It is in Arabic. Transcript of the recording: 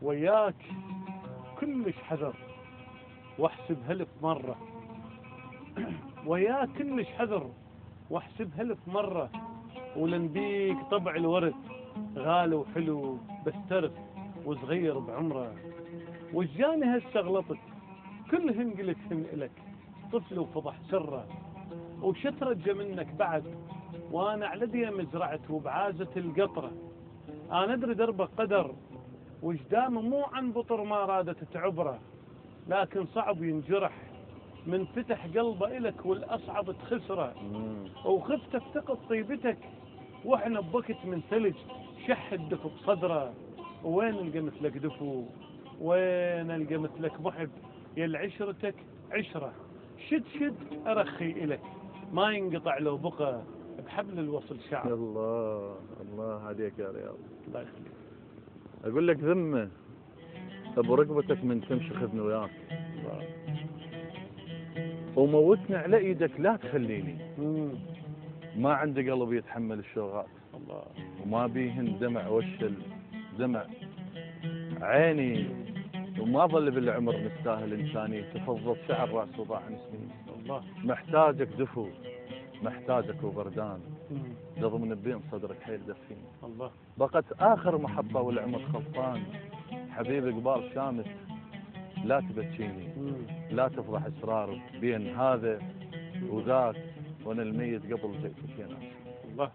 وياك كلش حذر واحسب 1000 مرة. وياك كلش حذر واحسب 1000 مرة. ولنبيك طبع الورد غالي وحلو بس ترف وصغير بعمره. وجاني هالشغلطك كلهن قلتهن إلك طفل وفضح سره. وشترجة منك بعد وانا على دي مزرعت وبعازة القطرة. انا ادري دربك قدر وجدامه مو عن بطر ما رادت تعبره. لكن صعب ينجرح من فتح قلبه إلك والأصعب تخسره. وخفت افتقد طيبتك واحنا بوقت من ثلج شح الدفو بصدره. وين القى مثلك دفو وين القى مثلك محب يا عشرتك عشرة. شد شد أرخي إلك ما ينقطع لو بقى بحبل الوصل شعر. الله الله عليك يا رياض. الله يخليك. أقول لك ذمة برقبتك من تمشي خذني وياك وموتني على ايدك لا تخليني. ما عندي قلب يتحمل الشوغات الله. وما بيهن دمع وشل دمع عيني. وما ظل بالعمر مستاهل انساني تفضت شعر راس وضاعني سنين. الله. محتاجك دفو محتاجك وبردان لضمن بين صدرك حيل دفين. الله. بقت اخر محبه والعمر خلطان. حبيبي قبال شامت لا تبكيني لا تفضح اسرار بين هذا وذاك وانا الميت قبل جيتك يا ناس. الله.